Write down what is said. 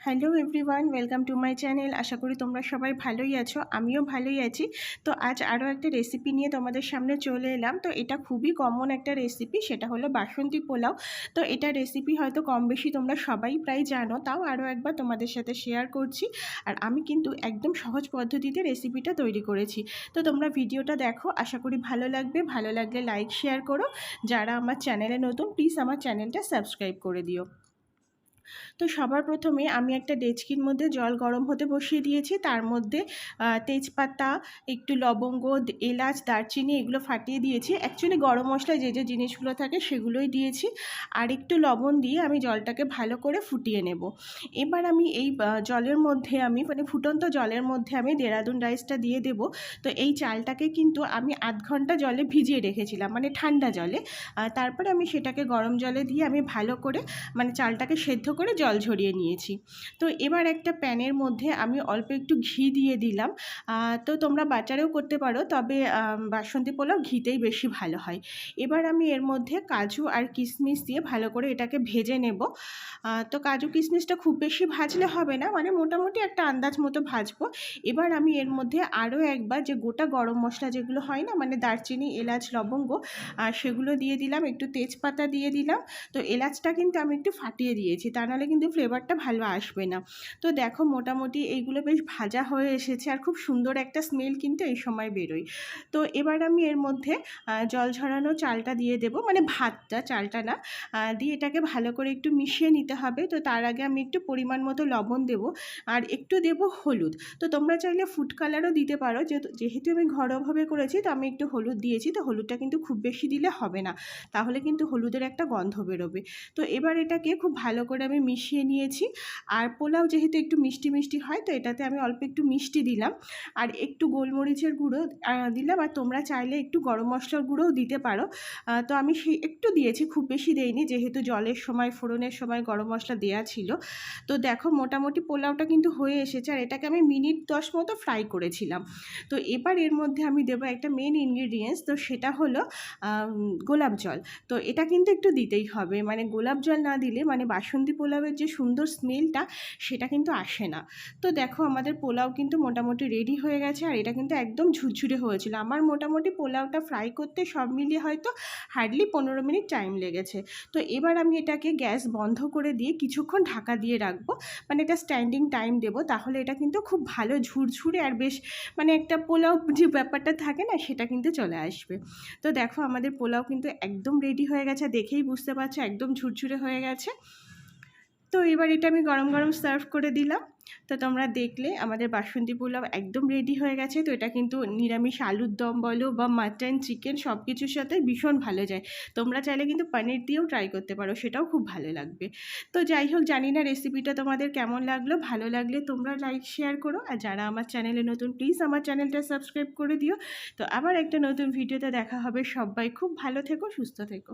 Hello everyone, welcome to my channel. আশা করি তোমরা সবাই ভালোই আছো, আমিও ভালোই আছি। তো আজ আরও একটা রেসিপি নিয়ে তোমাদের সামনে চলে এলাম। তো এটা খুবই কমন একটা রেসিপি, সেটা হলো বাসন্তী পোলাও। তো এটা রেসিপি হয়তো কম বেশি তোমরা সবাই প্রায় জানো, তাও আরও একবার তোমাদের সাথে শেয়ার করছি। আর আমি কিন্তু একদম সহজ পদ্ধতিতে রেসিপিটা তৈরি করেছি। তো তোমরা ভিডিওটা দেখো, আশা করি ভালো লাগবে। ভালো লাগলে লাইক শেয়ার করো। যারা আমার চ্যানেলে নতুন, প্লিজ আমার চ্যানেলটা সাবস্ক্রাইব করে দিও। তো সবার প্রথমে আমি একটা ডেচকির মধ্যে জল গরম হতে বসিয়ে দিয়েছি। তার মধ্যে তেজপাতা, একটু লবঙ্গ, এলাচ, দারচিনি এগুলো ফাটিয়ে দিয়েছি। অ্যাকচুয়ালি গরম মশলায় যে যে জিনিসগুলো থাকে সেগুলোই দিয়েছি। আর একটু লবণ দিয়ে আমি জলটাকে ভালো করে ফুটিয়ে নেব। এবার আমি এই জলের মধ্যে মানে ফুটন্ত জলের মধ্যে আমি দেরাদুন রাইসটা দিয়ে দেব। তো এই চালটাকে কিন্তু আমি আধ ঘন্টা জলে ভিজিয়ে রেখেছিলাম, মানে ঠান্ডা জলে। তারপরে আমি সেটাকে গরম জলে দিয়ে আমি ভালো করে মানে চালটাকে সেদ্ধ করে জল ঝরিয়ে নিয়েছি। তো এবার একটা প্যানের মধ্যে আমি অল্প একটু ঘি দিয়ে দিলাম। তো তোমরা বাটারেও করতে পারো, তবে বাসন্তী পোলাও ঘিতেই বেশি ভালো হয়। এবার আমি এর মধ্যে কাজু আর কিশমিশ দিয়ে ভালো করে এটাকে ভেজে নেব। তো কাজু কিশমিশটা খুব বেশি ভাজলে হবে না, মানে মোটামুটি একটা আন্দাজ মতো ভাজবো। এবার আমি এর মধ্যে আরও একবার যে গোটা গরম মশলা যেগুলো হয় না, মানে দারচিনি, এলাচ, লবঙ্গ, সেগুলো দিয়ে দিলাম। একটু তেজপাতা দিয়ে দিলাম। তো এলাচটা কিন্তু আমি একটু ফাটিয়ে দিয়েছি, তা নাহলে কিন্তু ফ্লেভারটা ভালো আসবে না। তো দেখো মোটামুটি এইগুলো বেশ ভাজা হয়ে এসেছে, আর খুব সুন্দর একটা স্মেল কিন্তু এই সময় বেরোয়। তো এবার আমি এর মধ্যে জল ঝরানো চালটা দিয়ে দেব, মানে ভাতটা, চালটা না। দিয়ে এটাকে ভালো করে একটু মিশিয়ে নিতে হবে। তো তার আগে আমি একটু পরিমাণ মতো লবণ দেব, আর একটু দেব হলুদ। তো তোমরা চাইলে ফুড কালারও দিতে পারো, যেহেতু আমি ঘরোয়াভাবে করেছি তো আমি একটু হলুদ দিয়েছি। তো হলুদটা কিন্তু খুব বেশি দিলে হবে না, তাহলে কিন্তু হলুদের একটা গন্ধ বেরোবে। তো এবার এটাকে খুব ভালো করে আমি মিশিয়ে নিয়েছি। আর পোলাও যেহেতু একটু মিষ্টি মিষ্টি হয়, তো এটাতে আমি অল্প একটু মিষ্টি দিলাম, আর একটু গোলমরিচের গুঁড়ো দিলাম। আর তোমরা চাইলে একটু গরম মশলার গুঁড়োও দিতে পারো। তো আমি সেই একটু দিয়েছি, খুব বেশি দেইনি, যেহেতু জলের সময়, ফোড়নের সময় গরম মশলা দেওয়া ছিল। তো দেখো মোটামুটি পোলাওটা কিন্তু হয়ে এসেছে, আর এটাকে আমি মিনিট 10 মতো ফ্রাই করেছিলাম। তো এবার এর মধ্যে আমি দেবো একটা মেন ইনগ্রিডিয়েন্টস, তো সেটা হলো গোলাপ জল। তো এটা কিন্তু একটু দিতেই হবে, মানে গোলাপ জল না দিলে মানে বাসন্তী পোলাওয়ের যে সুন্দর স্মেলটা সেটা কিন্তু আসে না। তো দেখো আমাদের পোলাও কিন্তু মোটামুটি রেডি হয়ে গেছে, আর এটা কিন্তু একদম ঝুরঝুরে হয়েছিল। আমার মোটামুটি পোলাওটা ফ্রাই করতে সব মিলিয়ে হয়তো হার্ডলি 15 মিনিট টাইম লেগেছে। তো এবার আমি এটাকে গ্যাস বন্ধ করে দিয়ে কিছুক্ষণ ঢাকা দিয়ে রাখবো, মানে এটা স্ট্যান্ডিং টাইম দেবো, তাহলে এটা কিন্তু খুব ভালো ঝুরঝুরে আর বেশ মানে একটা পোলাও যে ব্যাপারটা থাকে না সেটা কিন্তু চলে আসবে। তো দেখো আমাদের পোলাও কিন্তু একদম রেডি হয়ে গেছে, দেখেই বুঝতে পারছো একদম ঝুরঝুরে হয়ে গেছে। তো এবার এটা আমি গরম গরম সার্ভ করে দিলাম। তো তোমরা দেখলে আমাদের বাসন্তী পোলাও একদম রেডি হয়ে গেছে। তো এটা কিন্তু নিরামিষ আলুর দম বলো বা মাটন, চিকেন সব কিছুর সাথে ভীষণ ভালো যায়। তোমরা চাইলে কিন্তু পনির দিয়েও ট্রাই করতে পারো, সেটাও খুব ভালো লাগবে। তো যাই হোক, জানি না রেসিপিটা তোমাদের কেমন লাগলো। ভালো লাগলে তোমরা লাইক শেয়ার করো, আর যারা আমার চ্যানেলে নতুন প্লিজ আমার চ্যানেলটা সাবস্ক্রাইব করে দিও। তো আবার একটা নতুন ভিডিওতে দেখা হবে। সবাই খুব ভালো থেকো, সুস্থ থেকো।